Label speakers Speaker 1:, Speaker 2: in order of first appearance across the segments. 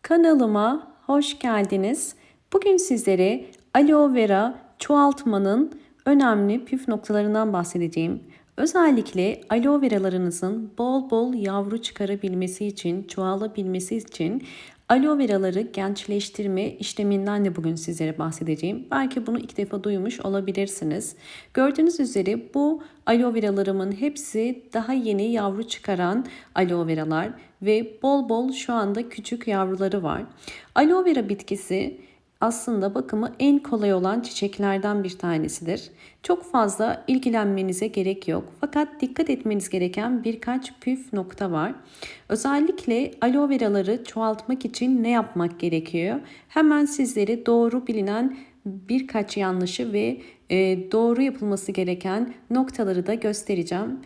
Speaker 1: Kanalıma hoş geldiniz. Bugün sizlere aloe vera çoğaltmanın önemli püf noktalarından bahsedeceğim. Özellikle aloe veralarınızın bol bol yavru çıkarabilmesi için, çoğalabilmesi için aloe veraları gençleştirme işleminden de bugün sizlere bahsedeceğim. Belki bunu ilk defa duymuş olabilirsiniz. Gördüğünüz üzere bu aloe veralarımın hepsi daha yeni yavru çıkaran aloe veralar ve bol bol şu anda küçük yavruları var. Aloe vera bitkisi aslında bakımı en kolay olan çiçeklerden bir tanesidir. Çok fazla ilgilenmenize gerek yok. Fakat dikkat etmeniz gereken birkaç püf nokta var. Özellikle aloe veraları çoğaltmak için ne yapmak gerekiyor? Hemen sizlere doğru bilinen birkaç yanlışı ve doğru yapılması gereken noktaları da göstereceğim.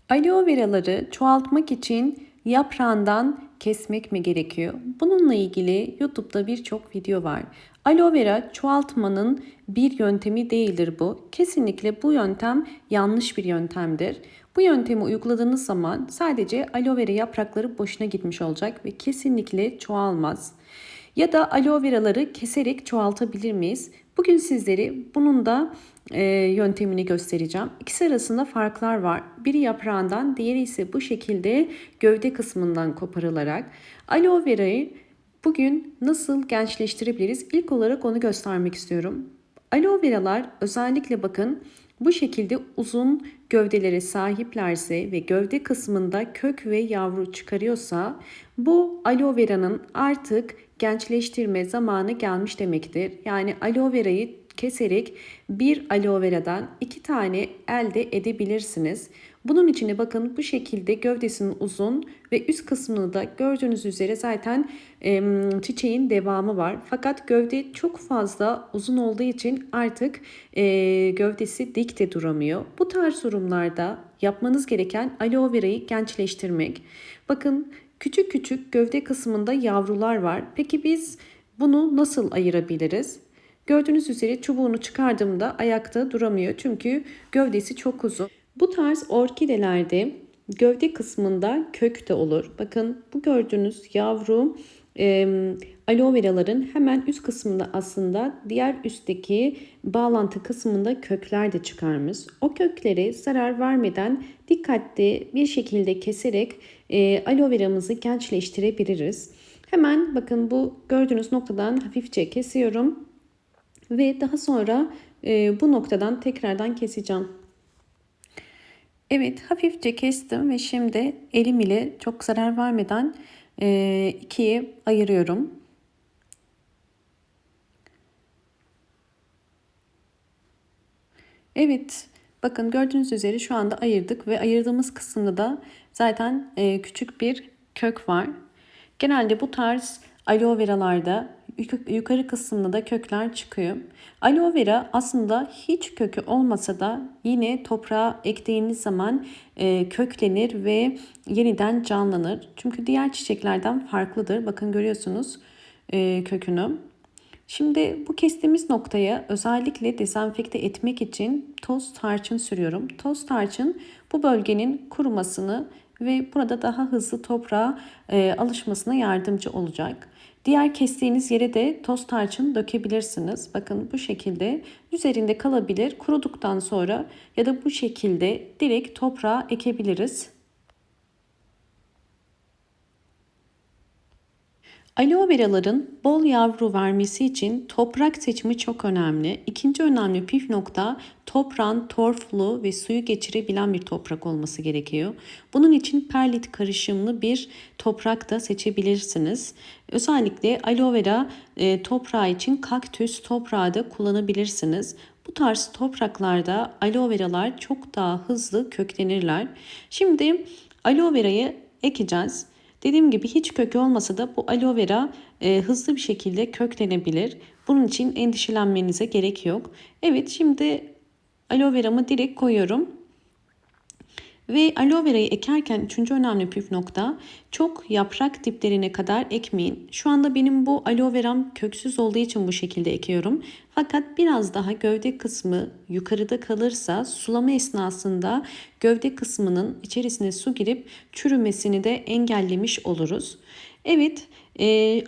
Speaker 1: Aloe veraları çoğaltmak için yaprağından kesmek mi gerekiyor? Bununla ilgili YouTube'da birçok video var. Aloe vera çoğaltmanın bir yöntemi değildir bu. Kesinlikle bu yöntem yanlış bir yöntemdir. Bu yöntemi uyguladığınız zaman sadece aloe vera yaprakları boşuna gitmiş olacak ve kesinlikle çoğalmaz. Ya da aloe veraları keserek çoğaltabilir miyiz? Bugün sizlere bunun da yöntemini göstereceğim. İkisi arasında farklar var. Biri yaprağından, diğeri ise bu şekilde gövde kısmından koparılarak. Aloe verayı bugün nasıl gençleştirebiliriz? İlk olarak onu göstermek istiyorum. Aloe veralar özellikle bakın bu şekilde uzun gövdelere sahiplerse ve gövde kısmında kök ve yavru çıkarıyorsa bu aloe veranın artık gençleştirme zamanı gelmiş demektir. Yani aloe verayı keserek bir aloe veradan 2 tane elde edebilirsiniz. Bunun için de bakın bu şekilde gövdesinin uzun ve üst kısmını da gördüğünüz üzere zaten çiçeğin devamı var. Fakat gövde çok fazla uzun olduğu için artık gövdesi dik de duramıyor. Bu tarz durumlarda yapmanız gereken aloe verayı gençleştirmek. Bakın küçük küçük gövde kısmında yavrular var. Peki biz bunu nasıl ayırabiliriz? Gördüğünüz üzere çubuğunu çıkardığımda ayakta duramıyor çünkü gövdesi çok uzun. Bu tarz orkidelerde gövde kısmında kök de olur. Bakın bu gördüğünüz yavru aloe veraların hemen üst kısmında aslında diğer üstteki bağlantı kısmında kökler de çıkarmış. O kökleri zarar vermeden dikkatli bir şekilde keserek aloe veramızı gençleştirebiliriz. Hemen bakın bu gördüğünüz noktadan hafifçe kesiyorum ve daha sonra bu noktadan tekrardan keseceğim. Evet, hafifçe kestim ve şimdi elim ile çok zarar vermeden ikiye ayırıyorum. Evet, bakın gördüğünüz üzere şu anda ayırdık ve ayırdığımız kısımda da zaten küçük bir kök var. Genelde bu tarz aloe veralarda yukarı kısmında da kökler çıkıyor. Aloe vera aslında hiç kökü olmasa da yine toprağa ektiğiniz zaman köklenir ve yeniden canlanır. Çünkü diğer çiçeklerden farklıdır. Bakın görüyorsunuz kökünü. Şimdi bu kestiğimiz noktaya özellikle dezenfekte etmek için toz tarçın sürüyorum. Toz tarçın bu bölgenin kurumasını ve burada daha hızlı toprağa alışmasına yardımcı olacak. Diğer kestiğiniz yere de toz tarçın dökebilirsiniz. Bakın bu şekilde üzerinde kalabilir. Kuruduktan sonra ya da bu şekilde direkt toprağa ekebiliriz. Aloe veraların bol yavru vermesi için toprak seçimi çok önemli. İkinci önemli püf nokta toprağın torflu ve suyu geçirebilen bir toprak olması gerekiyor. Bunun için perlit karışımlı bir toprak da seçebilirsiniz. Özellikle aloe vera toprağı için kaktüs toprağı da kullanabilirsiniz. Bu tarz topraklarda aloe veralar çok daha hızlı köklenirler. Şimdi aloe verayı ekeceğiz. Dediğim gibi hiç kökü olmasa da bu aloe vera hızlı bir şekilde köklenebilir. Bunun için endişelenmenize gerek yok. Evet, şimdi aloe veramı direkt koyuyorum. Ve aloe verayı ekerken üçüncü önemli püf nokta çok yaprak diplerine kadar ekmeyin. Şu anda benim bu aloe veram köksüz olduğu için bu şekilde ekiyorum. Fakat biraz daha gövde kısmı yukarıda kalırsa sulama esnasında gövde kısmının içerisine su girip çürümesini de engellemiş oluruz. Evet,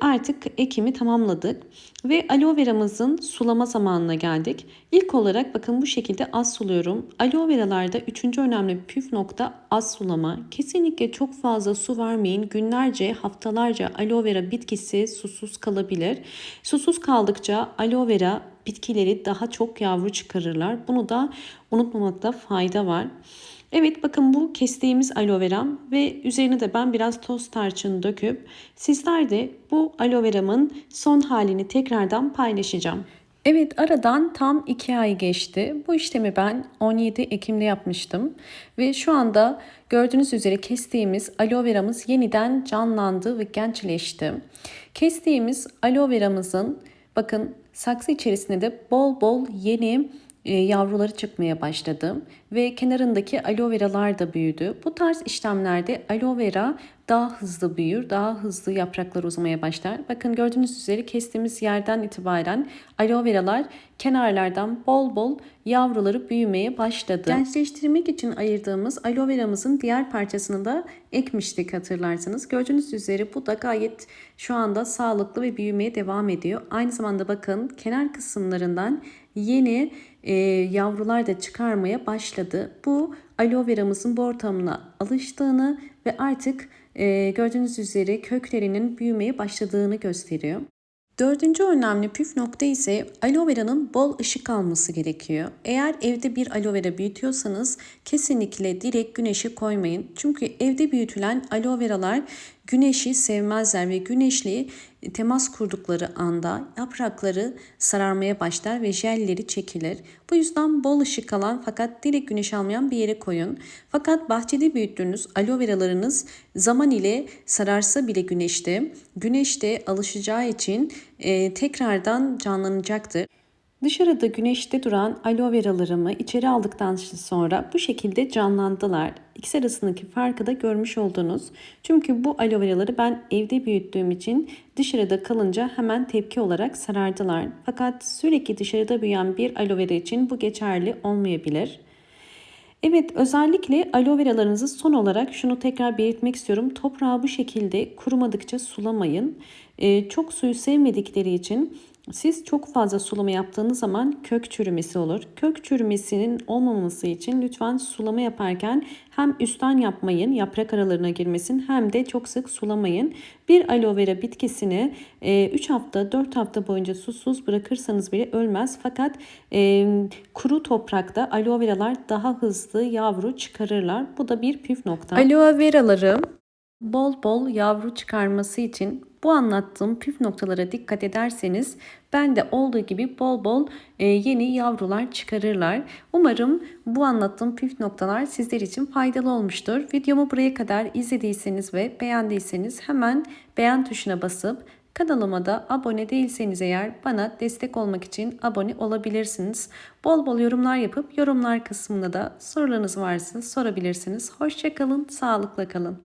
Speaker 1: artık ekimi tamamladık. Ve aloe veramızın sulama zamanına geldik. İlk olarak bakın bu şekilde az suluyorum. Aloe veralarda 3. önemli püf nokta az sulama. Kesinlikle çok fazla su vermeyin. Günlerce, haftalarca aloe vera bitkisi susuz kalabilir. Susuz kaldıkça aloe vera bitkileri daha çok yavru çıkarırlar. Bunu da unutmamakta fayda var. Evet, bakın bu kestiğimiz aloe veram ve üzerine de ben biraz toz tarçın döküp sizler de bu aloe veramın son halini tekrardan paylaşacağım. Evet, aradan tam 2 ay geçti. Bu işlemi ben 17 Ekim'de yapmıştım. Ve şu anda gördüğünüz üzere kestiğimiz aloe veramız yeniden canlandı ve gençleşti. Kestiğimiz aloe veramızın bakın saksı içerisinde de bol bol yeni yavruları çıkmaya başladı ve kenarındaki aloe veralar da büyüdü. Bu tarz işlemlerde aloe vera daha hızlı büyür, daha hızlı yapraklar uzamaya başlar. Bakın gördüğünüz üzere kestiğimiz yerden itibaren aloe veralar kenarlardan bol bol yavruları büyümeye başladı. Gençleştirmek için ayırdığımız aloe veramızın diğer parçasını da ekmiştik hatırlarsanız. Gördüğünüz üzere bu da gayet şu anda sağlıklı ve büyümeye devam ediyor. Aynı zamanda bakın kenar kısımlarından yeni yavrular da çıkarmaya başladı. Bu aloe veramızın bu ortamına alıştığını ve artık gördüğünüz üzere köklerinin büyümeye başladığını gösteriyor. Dördüncü önemli püf nokta ise aloe vera'nın bol ışık alması gerekiyor. Eğer evde bir aloe vera büyütüyorsanız kesinlikle direkt güneşe koymayın. Çünkü evde büyütülen aloe veralar güneşi sevmezler ve güneşle temas kurdukları anda yaprakları sararmaya başlar ve jelleri çekilir. Bu yüzden bol ışık alan fakat direkt güneş almayan bir yere koyun. Fakat bahçede büyüttüğünüz aloe veralarınız zaman ile sararsa bile güneşte alışacağı için tekrardan canlanacaktır. Dışarıda güneşte duran aloe veralarımı içeri aldıktan sonra bu şekilde canlandılar. İkisi arasındaki farkı da görmüş oldunuz. Çünkü bu aloe veraları ben evde büyüttüğüm için dışarıda kalınca hemen tepki olarak sarardılar. Fakat sürekli dışarıda büyüyen bir aloe vera için bu geçerli olmayabilir. Evet, özellikle aloe veralarınızı son olarak şunu tekrar belirtmek istiyorum. Toprağı bu şekilde kurumadıkça sulamayın. Çok suyu sevmedikleri için siz çok fazla sulama yaptığınız zaman kök çürümesi olur. Kök çürümesinin olmaması için lütfen sulama yaparken hem üstten yapmayın, yaprak aralarına girmesin, hem de çok sık sulamayın. Bir aloe vera bitkisini 3 hafta 4 hafta boyunca susuz bırakırsanız bile ölmez. Fakat kuru toprakta aloe veralar daha hızlı yavru çıkarırlar. Bu da bir püf nokta. Aloe veraları bol bol yavru çıkarması için bu anlattığım püf noktalara dikkat ederseniz ben de olduğu gibi bol bol yeni yavrular çıkarırlar. Umarım bu anlattığım püf noktalar sizler için faydalı olmuştur. Videomu buraya kadar izlediyseniz ve beğendiyseniz hemen beğen tuşuna basıp kanalıma da abone değilseniz eğer bana destek olmak için abone olabilirsiniz. Bol bol yorumlar yapıp yorumlar kısmında da sorularınız varsa sorabilirsiniz. Hoşça kalın, sağlıkla kalın.